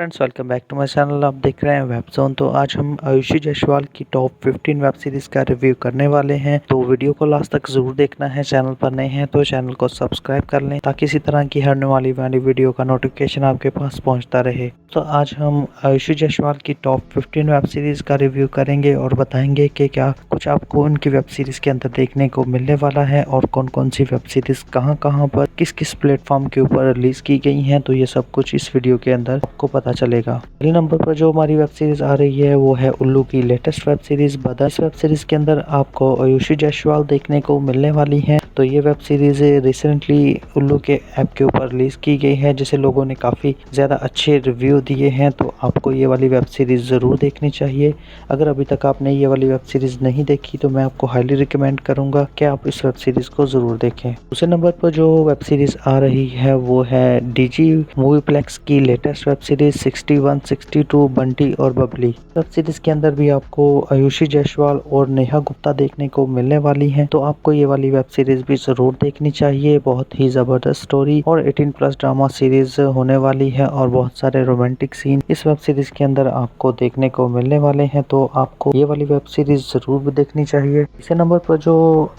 Friends, welcome back to my channel. आप देख रहे हैं वेब जोन। तो आज हम आयुषी जायसवाल की टॉप 15 वेब सीरीज का रिव्यू करने वाले हैं। तो वीडियो को लास्ट तक जरूर देखना है। चैनल पर नए हैं तो चैनल को सब्सक्राइब कर लें ताकि इसी तरह की हरने वाली वीडियो का नोटिफिकेशन आपके पास पहुंचता रहे। तो आज हम आयुषी जायसवाल की टॉप 15 वेब सीरीज का रिव्यू करेंगे और बताएंगे कि क्या कुछ आपको उनकी वेब सीरीज के अंदर देखने को मिलने वाला है और कौन कौन सी वेब सीरीज कहां कहां पर किस किस प्लेटफॉर्म के ऊपर रिलीज की गई हैं। तो ये सब कुछ इस वीडियो के अंदर आपको पता चलेगा। पहले नंबर पर जो हमारी वेब सीरीज आ रही है वो है उल्लू की लेटेस्ट वेब सीरीज बदन। इस वेब सीरीज के अंदर आपको आयुषी जायसवाल देखने को मिलने वाली है। तो ये वेब सीरीज रिसेंटली उल्लू के ऐप के ऊपर रिलीज की गई है, जिसे लोगों ने काफी ज्यादा अच्छे रिव्यू दिए हैं। तो आपको ये वाली वेब सीरीज जरूर देखनी चाहिए। अगर अभी तक आपने ये वाली वेब सीरीज नहीं देखी तो मैं आपको हाईली रिकमेंड करूंगा कि आप इस वेब सीरीज को जरूर देखें। दूसरे नंबर पर जो वेब सीरीज आ रही है वो है डीजी मूवीप्लेक्स की लेटेस्ट वेब सीरीज 61, 62 बंटी और बबली। वेब सीरीज के अंदर भी आपको आयुषी जायसवाल और नेहा गुप्ता देखने को मिलने वाली है। तो आपको ये वाली वेब सीरीज भी जरूर देखनी चाहिए। बहुत ही जबरदस्त स्टोरी और 18+ ड्रामा सीरीज होने वाली है और बहुत सारे रोमांटिक सीन इस वेब सीरीज के अंदर आपको देखने को मिलने वाले हैं। तो आपको ये वाली वेब सीरीज जरूर देखनी चाहिए। इसी नंबर पर जो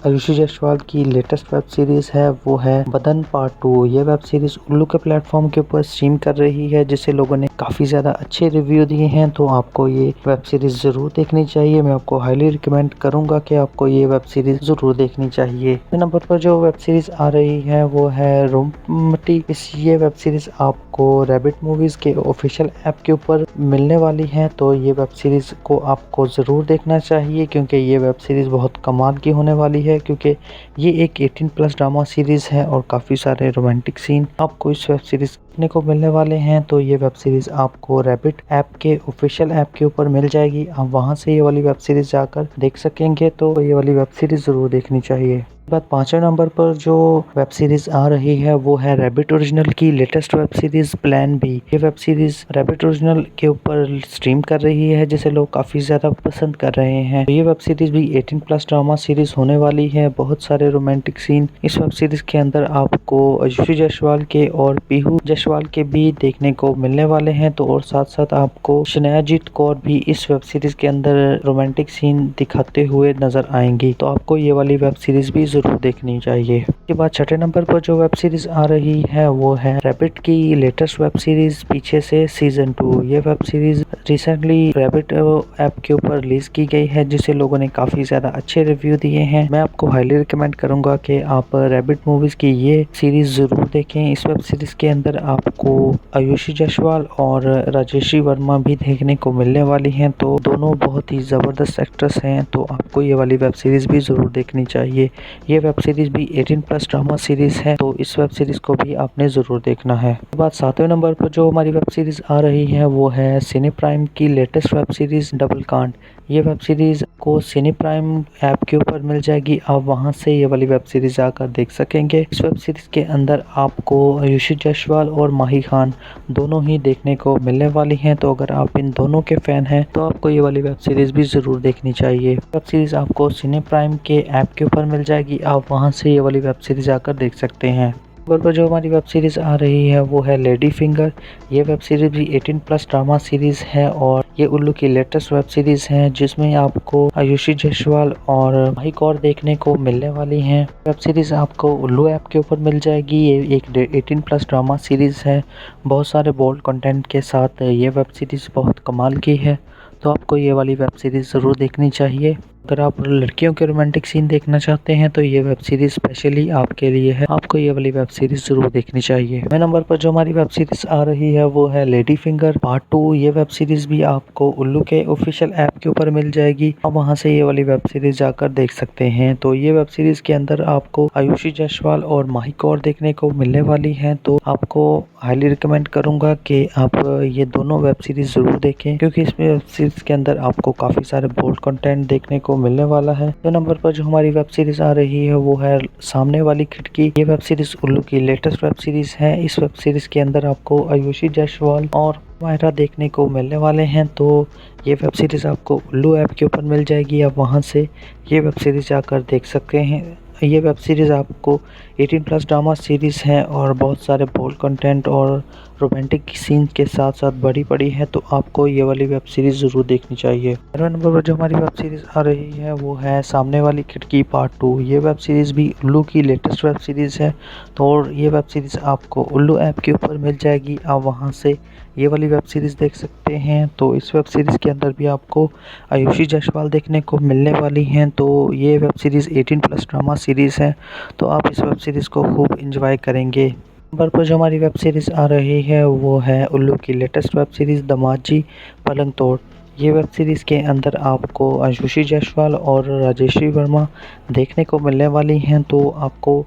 आयुषी जायसवाल की लेटेस्ट वेब सीरीज है वो है बदन पार्ट 2। ये वेब सीरीज उल्लू के प्लेटफॉर्म के ऊपर स्ट्रीम कर रही है, जिसे लोगों ने काफी ज्यादा अच्छे रिव्यू दिए हैं। तो आपको ये वेब सीरीज जरूर देखनी चाहिए। मैं आपको हाईली रिकमेंड करूंगा कि आपको ये वेब सीरीज जरूर देखनी चाहिए। नंबर पर जो वेब सीरीज आ रही है वो है रोमटी। ये वेब सीरीज आपको रैबिट मूवीज के ऑफिशियल ऐप के ऊपर मिलने वाली है। तो ये वेब सीरीज को आपको जरूर देखना चाहिए क्योंकि ये वेब सीरीज बहुत कमाल की होने वाली है, क्योंकि ये एक 18+ ड्रामा सीरीज है और काफी सारे रोमांटिक सीन आपको इस वेब सीरीज देखने को मिलने वाले हैं। तो ये वेब सीरीज आपको रैबिट ऐप के ऑफिशियल ऐप के ऊपर मिल जाएगी। आप वहां से ये वाली वेब सीरीज जाकर देख सकेंगे। तो ये वाली वेब सीरीज जरूर देखनी चाहिए। बात पांचवें नंबर पर जो वेब सीरीज आ रही है वो है रैबिट ओरिजिनल की latest web series Plan B. ये वेब सीरीज रैबिट ओरिजिनल के ऊपर स्ट्रीम कर रही है, जिसे लोग काफी ज्यादा पसंद कर रहे हैं। तो ये वेब सीरीज भी 18+ ड्रामा सीरीज होने वाली है। बहुत सारे रोमांटिक सीन इस वेब सीरीज के अंदर आपको आयुषी जायसवाल के और पीहू जायसवाल के भी देखने को मिलने वाले हैं। तो और साथ साथ आपको शनायाजीत कौर भी इस वेब सीरीज के अंदर रोमांटिक सीन दिखाते हुए नजर आएंगी। तो आपको ये वाली वेब सीरीज भी जरूर देखनी चाहिए। इसके बाद छठे नंबर पर जो वेब सीरीज आ रही है वो है रैबिट की लेटेस्ट वेब सीरीज पीछे से सीजन 2। ये web series recently rabbit app के ऊपर रिलीज की गई है, जिसे लोगों ने काफी ज्यादा अच्छे रिव्यू दिए हैं। मैं आपको हाईली रिकमेंड करूंगा कि आप रैबिट मूवीज की ये सीरीज जरूर देखें। इस वेब सीरीज के अंदर आपको आयुषी जायसवाल और राजेश्री वर्मा भी देखने को मिलने वाली हैं। तो दोनों बहुत ही जबरदस्त एक्ट्रेस हैं। तो आपको ये वाली वेब सीरीज भी जरूर देखनी चाहिए। ये वेब सीरीज भी 18+ ड्रामा सीरीज है। तो इस वेब सीरीज को भी आपने जरूर देखना है। उसके बाद सातवें नंबर पर जो हमारी वेब सीरीज आ रही है वो है सिने प्राइम की लेटेस्ट वेब सीरीज डबल कांड। ये वेब सीरीज को सिने प्राइम ऐप के ऊपर मिल जाएगी। आप वहां से ये वाली वेब सीरीज जाकर देख सकेंगे। इस वेब सीरीज के अंदर आपको आयुषी जायसवाल और माही खान दोनों ही देखने को मिलने वाली हैं। तो अगर आप इन दोनों के फैन हैं तो आपको ये वाली वेब सीरीज भी जरूर देखनी चाहिए। वेब सीरीज आपको सिने प्राइम के ऐप के ऊपर मिल जाएगी। आप वहां से ये वाली वेब सीरीज जाकर देख सकते हैं। नंबर पर जो हमारी वेब सीरीज आ रही है वो है लेडी फिंगर। ये वेब सीरीज भी 18+ ड्रामा सीरीज है और ये उल्लू की लेटेस्ट वेब सीरीज है, जिसमें आपको आयुषी जायसवाल और माही कौर देखने को मिलने वाली हैं। वेब सीरीज आपको उल्लू ऐप के ऊपर मिल जाएगी। ये एक 18+ ड्रामा सीरीज है, बहुत सारे बोल्ड कंटेंट के साथ। ये वेब सीरीज बहुत कमाल की है। तो आपको ये वाली वेब सीरीज जरूर देखनी चाहिए। अगर आप लड़कियों के रोमांटिक सीन देखना चाहते हैं तो ये वेब सीरीज स्पेशली आपके लिए है। आपको ये वाली वेब सीरीज जरूर देखनी चाहिए। नंबर नंबर पर जो हमारी वेब सीरीज आ रही है वो है लेडी फिंगर पार्ट 2। ये वेब सीरीज भी आपको उल्लू के ऑफिशियल ऐप के ऊपर मिल जाएगी। आप वहां से ये वाली वेब सीरीज जाकर देख सकते हैं। तो ये वेब सीरीज के अंदर आपको आयुषी जायसवाल और माही कौर देखने को मिलने वाली है। तो आपको हाईली रिकमेंड करूंगा कि आप ये दोनों वेब सीरीज जरूर देखें, क्योंकि इस वेब सीरीज के अंदर आपको काफी सारे बोल्ड कंटेंट देखने को मिलने वाला है। तो नंबर पर जो हमारी वेब सीरीज आ रही है वो है सामने वाली खिड़की। ये वेब सीरीज उल्लू की लेटेस्ट वेब सीरीज है। इस वेब सीरीज के अंदर आपको आयुषी जायसवाल और मायरा देखने को मिलने वाले हैं। तो ये वेब सीरीज आपको उल्लू ऐप के ऊपर मिल जाएगी। आप वहां से ये वेब सीरीज जाकर देख सकते हैं। ये वेब सीरीज आपको 18+ ड्रामा सीरीज है और बहुत सारे बोल्ड कंटेंट और रोमांटिक सीन के साथ साथ भरी पड़ी है, तो आपको ये वाली वेब सीरीज़ ज़रूर देखनी चाहिए। 11वें नंबर पर जो हमारी वेब सीरीज़ आ रही है वो है सामने वाली खिड़की पार्ट 2। ये वेब सीरीज़ भी उल्लू की लेटेस्ट वेब सीरीज़ है, तो और ये वेब सीरीज़ आपको उल्लू ऐप के ऊपर मिल जाएगी। आप वहां से ये वाली वेब सीरीज़ देख सकते हैं। तो इस वेब सीरीज़ के अंदर भी आपको आयुषी जायसवाल देखने को मिलने वाली हैं। तो ये वेब सीरीज़ 18+ ड्रामा सीरीज़ है, तो आप इस वेब सीरीज़ को खूब इंजॉय करेंगे। नंबर पर जो हमारी वेब सीरीज़ आ रही है वो है उल्लू की लेटेस्ट वेब सीरीज़ दमाजी पलंग तोड़। ये वेब सीरीज़ के अंदर आपको आयुषी जायसवाल और राजेश्री वर्मा देखने को मिलने वाली हैं, तो आपको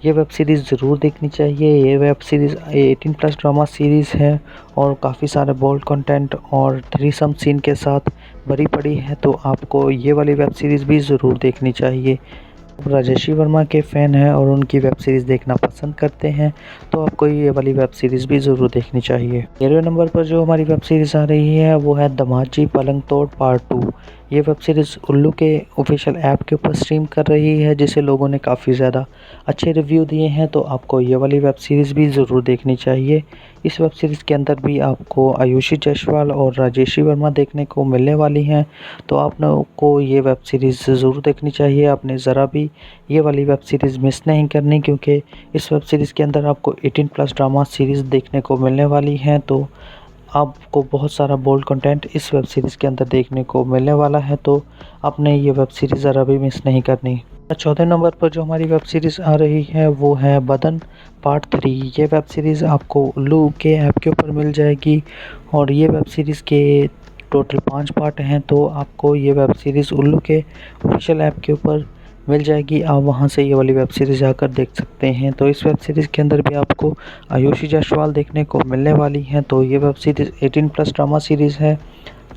ये वेब सीरीज़ ज़रूर देखनी चाहिए। ये वेब सीरीज़ 18+ ड्रामा सीरीज़ है और काफ़ी सारे बोल्ड कंटेंट और थ्रीसम सीन के साथ भरी पड़ी है, तो आपको ये वाली वेब सीरीज़ भी ज़रूर देखनी चाहिए। आप राजेश्री वर्मा के फ़ैन हैं और उनकी वेब सीरीज़ देखना पसंद करते हैं, तो आपको ये वाली वेब सीरीज़ भी ज़रूर देखनी चाहिए। 13वें नंबर पर जो हमारी वेब सीरीज़ आ रही है वो है दमाजी पलंग तोड़ पार्ट 2। ये वेब सीरीज़ उल्लू के ऑफिशियल ऐप के ऊपर स्ट्रीम कर रही है, जिसे लोगों ने काफ़ी ज़्यादा अच्छे रिव्यू दिए हैं, तो आपको ये वाली वेब सीरीज़ भी ज़रूर देखनी चाहिए। इस वेब सीरीज़ के अंदर भी आपको आयुषी जायसवाल और राजेश्री वर्मा देखने को मिलने वाली हैं, तो आप लोगों को ये वेब सीरीज़ ज़रूर देखनी चाहिए। आपने ज़रा भी ये वाली वेब सीरीज़ मिस नहीं करनी, क्योंकि इस वेब सीरीज़ के अंदर आपको 18+ ड्रामा सीरीज़ देखने को मिलने वाली हैं, तो आपको बहुत सारा बोल्ड कंटेंट इस वेब सीरीज़ के अंदर देखने को मिलने वाला है, तो आपने ये वेब सीरीज़ ज़रा भी मिस नहीं करनी। 14 नंबर पर जो हमारी वेब सीरीज़ आ रही है वो है बदन पार्ट 3। ये वेब सीरीज़ आपको उल्लू के ऐप के ऊपर मिल जाएगी और ये वेब सीरीज़ के टोटल 5 पार्ट हैं, तो आपको ये वेब सीरीज़ उल्लू के ऑफिशियल ऐप के ऊपर मिल जाएगी। आप वहां से ये वाली वेब सीरीज़ जाकर देख सकते हैं। तो इस वेब सीरीज़ के अंदर भी आपको आयुषी जायसवाल देखने को मिलने वाली हैं। तो ये वेब सीरीज़ 18+ ड्रामा सीरीज़ है,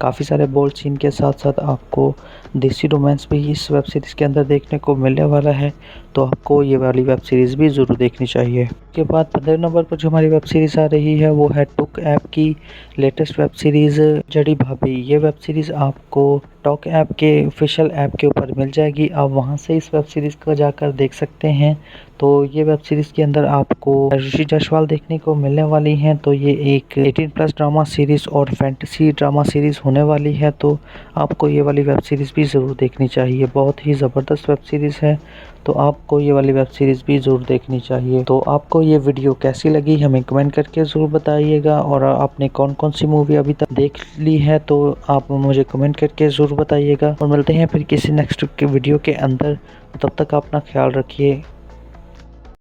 काफ़ी सारे बोल्ड सीन के साथ साथ आपको देसी रोमांस भी इस वेब सीरीज़ के अंदर देखने को मिलने वाला है, तो आपको ये वाली वेब सीरीज़ भी ज़रूर देखनी चाहिए। उसके बाद 15 नंबर पर जो हमारी वेब सीरीज़ आ रही है वो है टुक ऐप की लेटेस्ट वेब सीरीज़ जड़ी भाभी। ये वेब सीरीज़ आपको टॉक ऐप के ऑफिशियल ऐप के ऊपर मिल जाएगी। आप वहां से इस वेब सीरीज़ को जाकर देख सकते हैं। तो ये वेब सीरीज़ के अंदर आपको आयुषी जायसवाल देखने को मिलने वाली हैं। तो ये एक 18+ ड्रामा सीरीज़ और फैंटेसी ड्रामा सीरीज़ होने वाली है, तो आपको ये वाली वेब सीरीज़ भी ज़रूर देखनी चाहिए। बहुत ही ज़बरदस्त वेब सीरीज़ है, तो आपको ये वाली वेब सीरीज़ भी ज़रूर देखनी चाहिए। तो आपको ये वीडियो कैसी लगी हमें कमेंट करके ज़रूर बताइएगा, और आपने कौन कौन सी मूवी अभी तक देख ली है तो आप मुझे कमेंट करके ज़रूर बताइएगा। और मिलते हैं फिर किसी नेक्स्ट वीडियो के अंदर, तब तक अपना ख्याल रखिए।